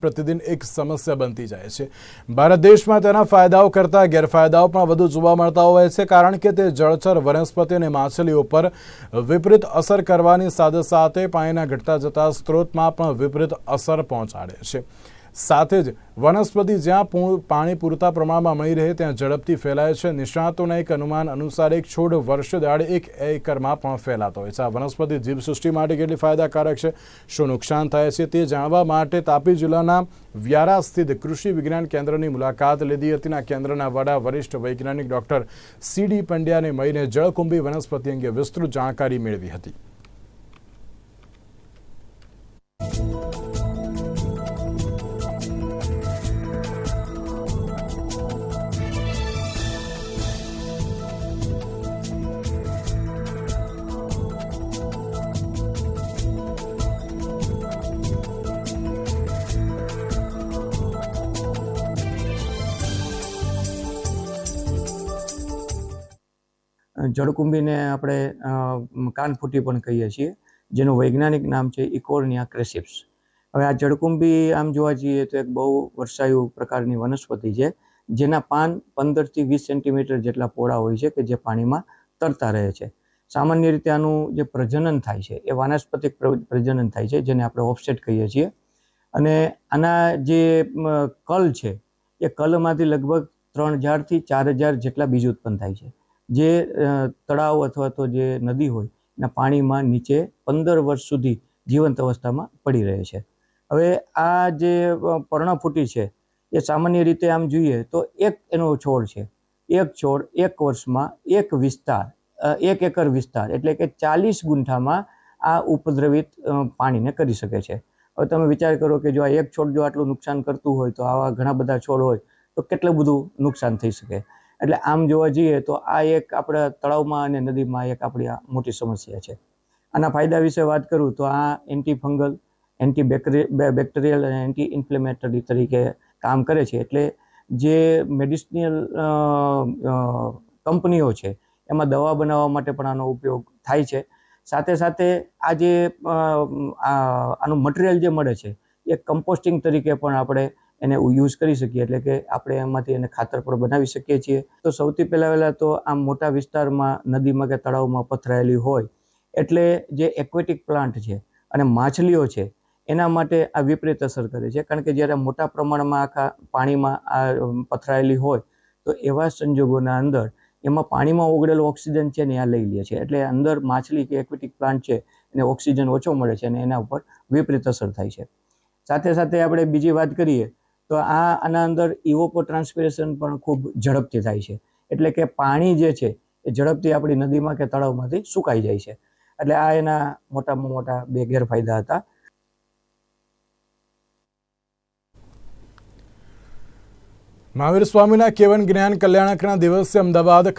प्रतिदिन एक समस्या बनती जाए છે। ભારત દેશમાં તેના ફાયદાઓ કરતાં ગેરફાયદાઓ પણ વધુ જોવા મળતા હોય છે, કારણ કે તે જળચર વનસ્પતિ અને માછલીઓ પર વિપરીત અસર કરવાની સાથે સાથે પાણીના ઘટતા જતા સ્ત્રોતમાં પણ વિપરીત અસર પહોંચાડે છે। સાથે જ વનસ્પતિ જ્યાં પાણી પૂરતા પ્રમાણમાં મળી રહે ત્યાં ઝડપથી ફેલાય છે। નિષ્ણાતોના એક અનુમાન અનુસાર એક છોડ વર્ષ દાડે 1 એકરમાં પણ ફેલાતો હોય છે। આ વનસ્પતિ જીવસૃષ્ટિ માટે કેટલી ફાયદાકારક છે, શું નુકસાન થાય છે તે જાણવા માટે તાપી જિલ્લાના વ્યારા સ્થિત કૃષિ વિજ્ઞાન કેન્દ્રની મુલાકાત લીધી હતી। આ કેન્દ્રના વડા વરિષ્ઠ વૈજ્ઞાનિક ડોક્ટર સીડી પંડ્યાને મળીને જળકુંભી વનસ્પતિ અંગે વિસ્તૃત જાણકારી મેળવી હતી। જળકુંભીને આપણે કાનફૂટી પણ કહીએ છીએ, જેનું વૈજ્ઞાનિક નામ છે ઇકોર્નિયા ક્રેસિપ્સ। હવે આ જળકુંભી આમ જોવા જઈએ તો એક બહુ વર્ષાયુ પ્રકારની વનસ્પતિ છે, જેના પાન 15 થી 20 સેન્ટીમીટર જેટલા પહોળા હોય છે કે જે પાણીમાં તરતા રહે છે। સામાન્ય રીતે આનું જે પ્રજનન થાય છે એ વાનસ્પતિક પ્રજનન થાય છે, જેને આપણે ઓફસેટ કહીએ છીએ। અને આના જે કલ છે એ કલમાંથી લગભગ 3000 થી 4000 જેટલા બીજ ઉત્પન્ન થાય છે, જે તળાવ અથવા તો જે નદી હોય એના પાણીમાં નીચે 15 વર્ષ સુધી જીવંત અવસ્થામાં પડી રહે છે। હવે આ જે પર્ણફૂટી છે એ સામાન્ય રીતે આમ જોઈએ તો એક એનો છોડ છે, એક છોડ એક વર્ષમાં એક વિસ્તાર 1 એકર વિસ્તાર એટલે કે 40 ગુંઠામાં આ ઉપદ્રવિત પાણીને કરી શકે છે। હવે તમે વિચાર કરો કે જો આ એક છોડ જો આટલું નુકસાન કરતું હોય તો આવા ઘણા બધા છોડ હોય તો કેટલું બધું નુકસાન થઈ શકે। એટલે આમ જોવા જઈએ તો આ એક આપણા તળાવમાં અને નદીમાં એક આપણી આ મોટી સમસ્યા છે। આના ફાયદા વિશે વાત કરું તો આ એન્ટી ફંગલ, એન્ટી બેક્ટેરિયલ અને એન્ટી ઇન્ફ્લેમેટરી તરીકે કામ કરે છે। એટલે જે મેડિસિનલ કંપનીઓ છે એમાં દવા બનાવવા માટે પણ આનો ઉપયોગ થાય છે। સાથે સાથે આ જે આનું મટીરિયલ જે મળે છે એ કમ્પોસ્ટિંગ તરીકે પણ આપણે એને યુઝ કરી શકીએ, એટલે કે આપણે એમાંથી એને ખાતર પણ બનાવી શકીએ છીએ। તો સૌથી પહેલાં તો આમ મોટા વિસ્તારમાં નદીમાં કે તળાવમાં પથરાયેલી હોય એટલે જે એક્વેટિક પ્લાન્ટ છે અને માછલીઓ છે એના માટે આ વિપરીત અસર કરે છે, કારણ કે જ્યારે મોટા પ્રમાણમાં આખા પાણીમાં આ પથરાયેલી હોય તો એવા સંજોગોના અંદર એમાં પાણીમાં ઓગળેલો ઓક્સિજન છે ને આ લઈ લે છે, એટલે અંદર માછલી કે એક્વેટિક પ્લાન્ટ છે એને ઓક્સિજન ઓછો મળે છે અને એના ઉપર વિપરીત અસર થાય છે। સાથે સાથે આપણે બીજી વાત કરીએ તો આના અંદર ઇવોપોટ્રાન્સપિરેશન પણ ખૂબ ઝડપથી થાય છે, એટલે કે પાણી જે છે એ ઝડપથી આપણી નદીમાં કે તળાવમાંથી સુકાઈ જાય છે। એટલે આ એના મોટામાં મોટા 2 ગેરફાયદા હતા। મહાવીર સ્વામીના કેવન જ્ઞાન કલ્યાણકના દિવસે અમદાવાદ